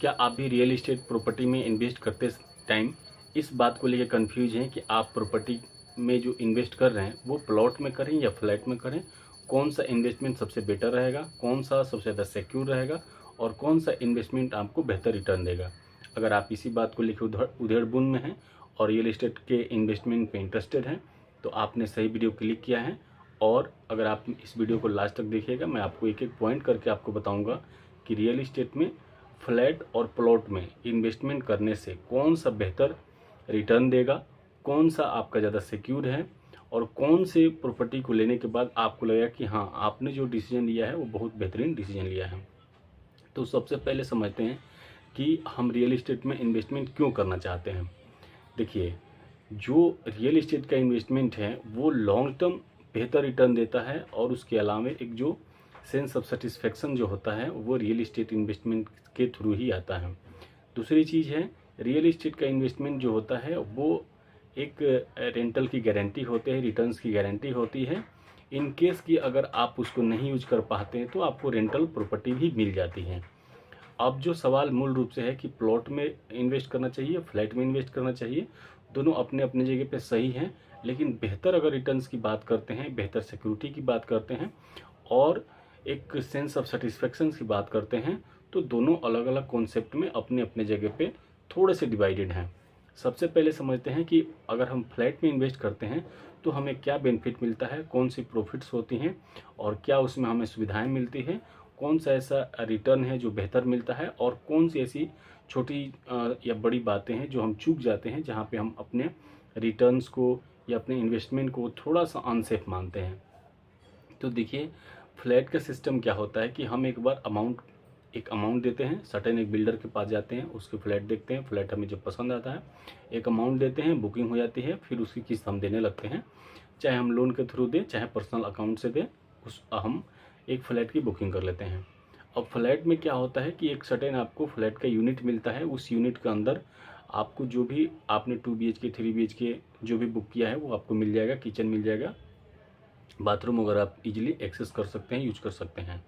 क्या आप भी रियल इस्टेट प्रॉपर्टी में इन्वेस्ट करते टाइम इस बात को लेकर कंफ्यूज हैं कि आप प्रॉपर्टी में जो इन्वेस्ट कर रहे हैं वो प्लॉट में करें या फ्लैट में करें? कौन सा इन्वेस्टमेंट सबसे बेटर रहेगा, कौन सा सबसे ज़्यादा सिक्योर रहेगा और कौन सा इन्वेस्टमेंट आपको बेहतर रिटर्न देगा? अगर आप इसी बात को लेकर उधेड़बुन में हैं और रियल इस्टेट के इन्वेस्टमेंट में इंटरेस्टेड हैं तो आपने सही वीडियो क्लिक किया है। और अगर आप इस वीडियो को लास्ट तक देखिएगा, मैं आपको एक एक पॉइंट करके आपको बताऊंगा कि रियल इस्टेट में फ्लैट और प्लॉट में इन्वेस्टमेंट करने से कौन सा बेहतर रिटर्न देगा, कौन सा आपका ज़्यादा सिक्योर है और कौन से प्रॉपर्टी को लेने के बाद आपको लगेगा कि हाँ, आपने जो डिसीजन लिया है वो बहुत बेहतरीन डिसीजन लिया है। तो सबसे पहले समझते हैं कि हम रियल इस्टेट में इन्वेस्टमेंट क्यों करना चाहते हैं। देखिए, जो रियल इस्टेट का इन्वेस्टमेंट है वो लॉन्ग टर्म बेहतर रिटर्न देता है और उसके अलावा एक जो सेंस ऑफ सेटिस्फेक्शन जो होता है वो रियल इस्टेट इन्वेस्टमेंट के थ्रू ही आता है। दूसरी चीज़ है, रियल इस्टेट का इन्वेस्टमेंट जो होता है वो एक रेंटल की गारंटी होती है, रिटर्न्स की गारंटी होती है। इन केस कि अगर आप उसको नहीं यूज कर पाते हैं तो आपको रेंटल प्रॉपर्टी भी मिल जाती है। अब जो सवाल मूल रूप से है कि प्लॉट में इन्वेस्ट करना चाहिए, फ्लैट में इन्वेस्ट करना चाहिए, दोनों अपने अपने जगह पे सही हैं, लेकिन बेहतर अगर रिटर्न्स की बात करते हैं, बेहतर सिक्योरिटी की बात करते हैं और एक सेंस ऑफ सेटिस्फेक्शन की बात करते हैं तो दोनों अलग अलग कॉन्सेप्ट में अपने अपने जगह पे थोड़े से डिवाइडेड हैं। सबसे पहले समझते हैं कि अगर हम फ्लैट में इन्वेस्ट करते हैं तो हमें क्या बेनिफिट मिलता है, कौन सी प्रॉफिट्स होती हैं और क्या उसमें हमें सुविधाएं मिलती हैं, कौन सा ऐसा रिटर्न है जो बेहतर मिलता है और कौन सी ऐसी छोटी या बड़ी बातें हैं जो हम चूक जाते हैं जहाँ पे हम अपने रिटर्न्स को या अपने इन्वेस्टमेंट को थोड़ा सा अनसेफ मानते हैं। तो देखिए, फ्लैट का सिस्टम क्या होता है कि हम एक बार एक अमाउंट देते हैं, सर्टेन एक बिल्डर के पास जाते हैं, उसके फ्लैट देखते हैं, फ्लैट हमें जब पसंद आता है एक अमाउंट देते हैं, बुकिंग हो जाती है, फिर उसकी किस्त हम देने लगते हैं, चाहे हम लोन के थ्रू दें चाहे पर्सनल अकाउंट से दें, हम एक फ्लैट की बुकिंग कर लेते हैं। अब फ्लैट में क्या होता है कि एक सर्टेन आपको फ्लैट का यूनिट मिलता है, उस यूनिट के अंदर आपको जो भी आपने 2 BHK 3 BHK जो भी बुक किया है वो आपको मिल जाएगा, किचन मिल जाएगा, बाथरूम वगैरह आप इजीली एक्सेस कर सकते हैं, यूज कर सकते हैं।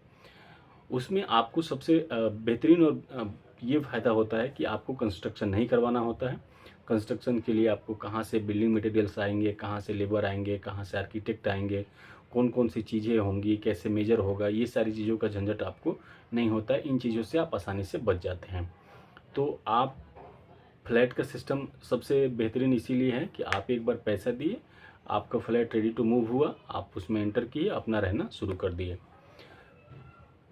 उसमें आपको सबसे बेहतरीन और ये फ़ायदा होता है कि आपको कंस्ट्रक्शन नहीं करवाना होता है। कंस्ट्रक्शन के लिए आपको कहाँ से बिल्डिंग मटेरियल्स आएंगे, कहाँ से लेबर आएंगे, कहाँ से आर्किटेक्ट आएंगे, कौन कौन सी चीज़ें होंगी, कैसे मेजर होगा, ये सारी चीज़ों का झंझट आपको नहीं होता है। इन चीज़ों से आप आसानी से बच जाते हैं। तो आप फ्लैट का सिस्टम सबसे बेहतरीन इसीलिए है कि आप एक बार पैसा दिए, आपका फ्लैट रेडी टू मूव हुआ, आप उसमें एंटर किए, अपना रहना शुरू कर दिए।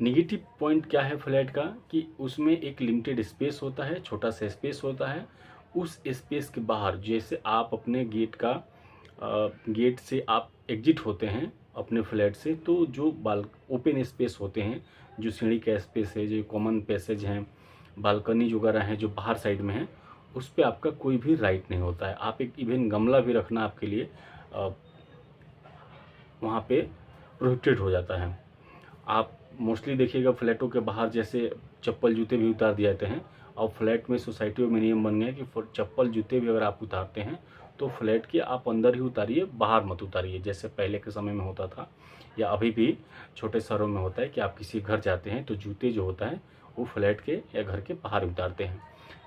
निगेटिव पॉइंट क्या है फ्लैट का कि उसमें एक लिमिटेड स्पेस होता है, छोटा सा स्पेस होता है। उस स्पेस के बाहर जैसे आप अपने गेट से आप एग्जिट होते हैं अपने फ्लैट से, तो जो ओपन स्पेस होते हैं, जो सीढ़ी का स्पेस है, जो कॉमन पैसेज हैं, बालकनी वगैरह हैं जो बाहर साइड में है, उस पर आपका कोई भी राइट नहीं होता है। आप एक इवन गमला भी रखना आपके लिए वहाँ पे प्रोहिबिटेड हो जाता है। आप मोस्टली देखिएगा फ्लैटों के बाहर जैसे चप्पल जूते भी उतार दिए जाते हैं। और फ्लैट में सोसाइटियों में नियम बन गया है कि चप्पल जूते भी अगर आप उतारते हैं तो फ्लैट के आप अंदर ही उतारिए, बाहर मत उतारिए, जैसे पहले के समय में होता था या अभी भी छोटे शहरों में होता है कि आप किसी घर जाते हैं तो जूते जो होता है वो फ्लैट के या घर के बाहर उतारते हैं।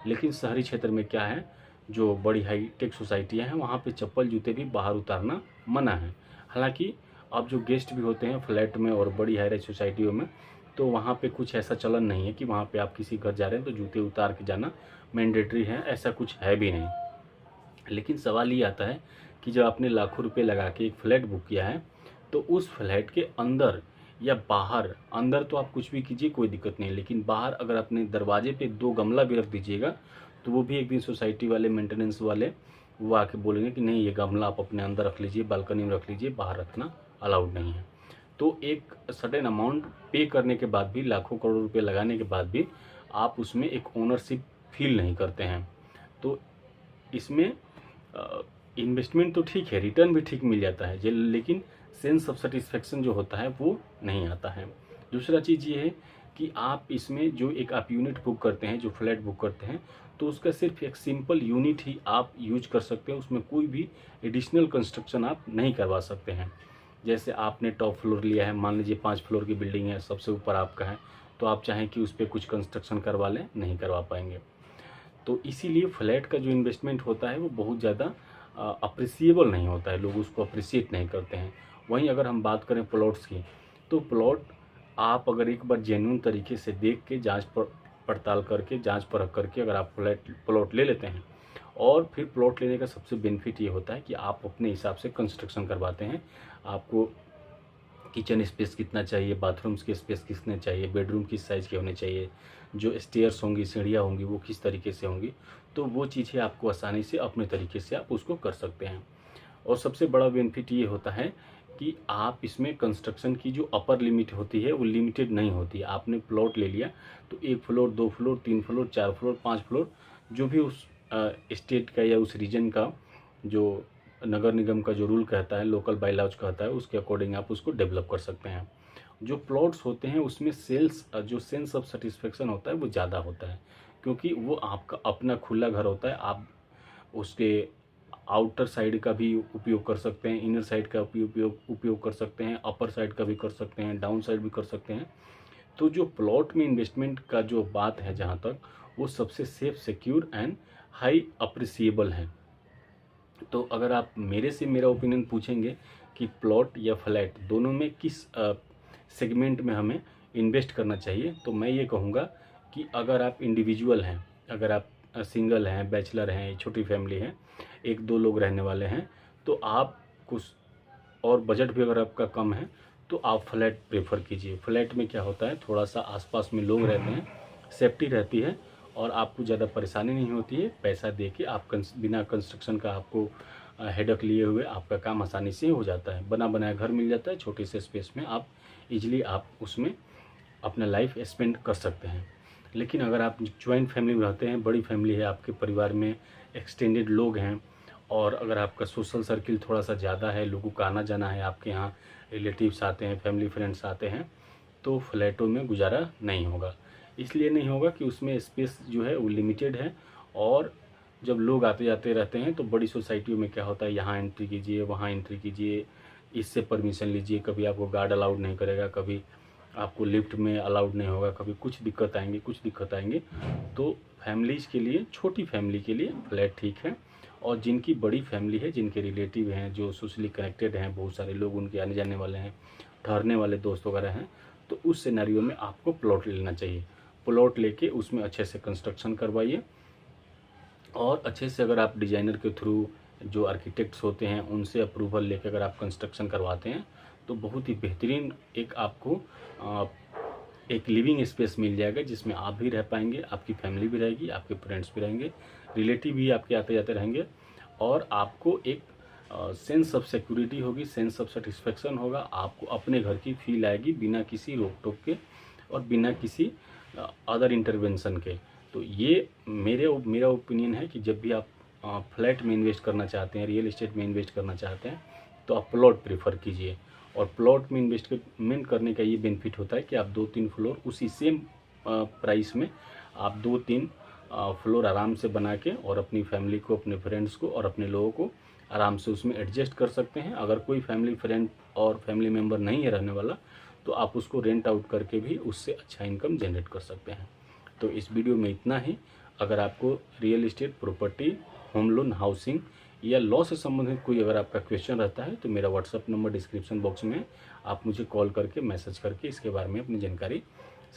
लेकिन शहरी क्षेत्र में क्या है, जो बड़ी हाईटेक सोसाइटियाँ हैं वहाँ पर चप्पल जूते भी बाहर उतारना मना है। हालाँकि अब जो गेस्ट भी होते हैं फ्लैट में और बड़ी हाई राइज सोसाइटियों में, तो वहाँ पे कुछ ऐसा चलन नहीं है कि वहाँ पे आप किसी घर जा रहे हैं तो जूते उतार के जाना मैंडेटरी है, ऐसा कुछ है भी नहीं। लेकिन सवाल ये आता है कि जब आपने लाखों रुपए लगा के एक फ्लैट बुक किया है तो उस फ्लैट के अंदर या बाहर, अंदर तो आप कुछ भी कीजिए कोई दिक्कत नहीं, लेकिन बाहर अगर अपने दरवाजे पे 2 गमला भी रख दीजिएगा तो वो भी एक दिन सोसाइटी वाले, मेंटेनेंस वाले वो आके बोलेंगे कि नहीं, ये गमला आप अपने अंदर रख लीजिए, बालकनी में रख लीजिए, बाहर रखना अलाउड नहीं है। तो एक सर्टेन अमाउंट पे करने के बाद भी, लाखों करोड़ रुपए लगाने के बाद भी आप उसमें एक ओनरशिप फील नहीं करते हैं। तो इसमें इन्वेस्टमेंट तो ठीक है, रिटर्न भी ठीक मिल जाता है, लेकिन सेंस ऑफ सेटिस्फेक्शन जो होता है वो नहीं आता है। दूसरा चीज़ ये है कि आप इसमें जो एक आप यूनिट बुक करते हैं, जो फ्लैट बुक करते हैं, तो उसका सिर्फ एक सिंपल यूनिट ही आप यूज कर सकते हैं, उसमें कोई भी एडिशनल कंस्ट्रक्शन आप नहीं करवा सकते हैं। जैसे आपने टॉप फ्लोर लिया है, मान लीजिए 5 फ्लोर की बिल्डिंग है, सबसे ऊपर आपका है, तो आप चाहें कि उस पर कुछ कंस्ट्रक्शन करवा लें, नहीं करवा पाएंगे। तो इसीलिए फ्लैट का जो इन्वेस्टमेंट होता है वो बहुत ज़्यादा अप्रिसिएबल नहीं होता है, लोग उसको अप्रिशिएट नहीं करते हैं। वहीं अगर हम बात करें प्लॉट्स की, तो प्लॉट आप अगर एक बार जेन्युइन तरीके से देख के जांच पड़ताल करके, जांच परख करके अगर आप प्लॉट ले लेते हैं, और फिर प्लॉट लेने का सबसे बेनिफिट ये होता है कि आप अपने हिसाब से कंस्ट्रक्शन करवाते हैं। आपको किचन स्पेस कितना चाहिए, बाथरूम्स के स्पेस कितने चाहिए, बेडरूम किस साइज़ के होने चाहिए, जो स्टेयर्स होंगी, सीढ़ियाँ होंगी, वो किस तरीके से होंगी, तो वो चीज़ें आपको आसानी से अपने तरीके से आप उसको कर सकते हैं। और सबसे बड़ा बेनिफिट ये होता है कि आप इसमें कंस्ट्रक्शन की जो अपर लिमिट होती है वो लिमिटेड नहीं होती। आपने प्लॉट ले लिया तो 1 floor, 2 floor, 3 floor, 4 floor, 5 floor, जो भी उस स्टेट का या उस रीजन का जो नगर निगम का जो रूल कहता है, लोकल बाय लॉज कहता है, उसके अकॉर्डिंग आप उसको डेवलप कर सकते हैं। जो प्लॉट्स होते हैं उसमें जो सेंस ऑफ सेटिस्फेक्शन होता है वो ज़्यादा होता है, क्योंकि वो आपका अपना खुला घर होता है। आप उसके आउटर साइड का भी उपयोग कर सकते हैं, इनर साइड का भी उपयोग कर सकते हैं, अपर साइड का भी कर सकते हैं, डाउन साइड भी कर सकते हैं। तो जो प्लॉट में इन्वेस्टमेंट का जो बात है जहाँ तक, वो सबसे safe, secure and high appreciable है। तो अगर आप मेरे से मेरा ओपिनियन पूछेंगे कि प्लॉट या फ्लैट दोनों में किस सेगमेंट में हमें इन्वेस्ट करना चाहिए, तो मैं ये कहूँगा कि अगर आप इंडिविजुअल हैं, अगर आप सिंगल हैं, बैचलर हैं, छोटी फैमिली है, 1-2 लोग रहने वाले हैं, तो आप कुछ, और बजट भी अगर आपका कम है, तो आप फ्लैट प्रेफर कीजिए। फ्लैट में क्या होता है, थोड़ा सा आसपास में लोग रहते हैं, सेफ्टी रहती है, और आपको ज़्यादा परेशानी नहीं होती है। पैसा दे के आप बिना कंस्ट्रक्शन का आपको हेडक लिए हुए आपका काम आसानी से हो जाता है। बना बनाया घर मिल जाता है, छोटे से स्पेस में आप इजीली आप उसमें अपना लाइफ स्पेंड कर सकते हैं। लेकिन अगर आप ज्वाइंट फैमिली में रहते हैं, बड़ी फैमिली है, आपके परिवार में एक्सटेंडेड लोग हैं, और अगर आपका सोशल सर्किल थोड़ा सा ज़्यादा है, लोगों का आना जाना है, आपके यहाँ रिलेटिव्स आते हैं, फैमिली फ्रेंड्स आते हैं, तो फ्लैटों में गुजारा नहीं होगा। इसलिए नहीं होगा कि उसमें स्पेस जो है वो लिमिटेड है, और जब लोग आते जाते रहते हैं तो बड़ी सोसाइटियों में क्या होता है, यहाँ एंट्री कीजिए, वहाँ एंट्री कीजिए, इससे परमिशन लीजिए, कभी आपको गार्ड अलाउड नहीं करेगा, कभी आपको लिफ्ट में अलाउड नहीं होगा, कभी कुछ दिक्कत आएंगे। तो फैमिलीज़ के लिए, छोटी फैमिली के लिए फ्लैट ठीक है, और जिनकी बड़ी फैमिली है, जिनके रिलेटिव हैं, जो सोशली कनेक्टेड हैं, बहुत सारे लोग उनके आने जाने वाले हैं, ठहरने वाले दोस्त वगैरह हैं, तो उस सिनेरियो में आपको प्लॉट लेना चाहिए। प्लॉट लेके उसमें अच्छे से कंस्ट्रक्शन करवाइए, और अच्छे से अगर आप डिज़ाइनर के थ्रू, जो आर्किटेक्ट्स होते हैं, उनसे अप्रूवल लेकर अगर आप कंस्ट्रक्शन करवाते हैं, तो बहुत ही बेहतरीन एक आपको एक लिविंग स्पेस मिल जाएगा, जिसमें आप भी रह पाएंगे, आपकी फैमिली भी रहेगी, आपके फ्रेंड्स भी रहेंगे, रिलेटिव भी आपके आते जाते रहेंगे, और आपको एक सेंस ऑफ सिक्योरिटी होगी, सेंस ऑफ सेटिस्फेक्शन होगा, आपको अपने घर की फील आएगी, बिना किसी रोक टोक के और बिना किसी अदर इंटरवेंशन के। तो ये मेरा ओपिनियन है कि जब भी आप फ्लैट में इन्वेस्ट करना चाहते हैं, रियल एस्टेट में इन्वेस्ट करना चाहते हैं, तो आप प्लॉट प्रेफर कीजिए। और प्लॉट में इन्वेस्टमेंट करने का ये बेनिफिट होता है कि आप 2-3 फ्लोर उसी सेम प्राइस में आप 2-3 फ्लोर आराम से बना के, और अपनी फैमिली को, अपने फ्रेंड्स को और अपने लोगों को आराम से उसमें एडजस्ट कर सकते हैं। अगर कोई फैमिली फ्रेंड और फैमिली मेम्बर नहीं है रहने वाला, तो आप उसको रेंट आउट करके भी उससे अच्छा इनकम जनरेट कर सकते हैं। तो इस वीडियो में इतना ही। अगर आपको real estate, property, home loan, housing या लॉ से संबंधित कोई अगर आपका क्वेश्चन रहता है, तो मेरा व्हाट्सअप नंबर डिस्क्रिप्शन बॉक्स में, आप मुझे कॉल करके, मैसेज करके इसके बारे में अपनी जानकारी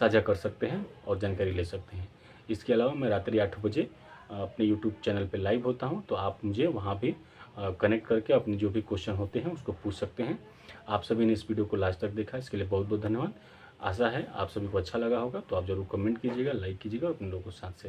साझा कर सकते हैं और जानकारी ले सकते हैं। इसके अलावा मैं रात्रि 8 बजे अपने यूट्यूब चैनल पे लाइव होता हूं, तो आप मुझे वहां भी कनेक्ट करके अपने जो भी क्वेश्चन होते हैं उसको पूछ सकते हैं। आप सभी ने इस वीडियो को लास्ट तक देखा, इसके लिए बहुत बहुत धन्यवाद। आशा है आप सभी को अच्छा लगा होगा, तो आप जरूर कमेंट कीजिएगा, लाइक कीजिएगा और अपने लोगों को साथ से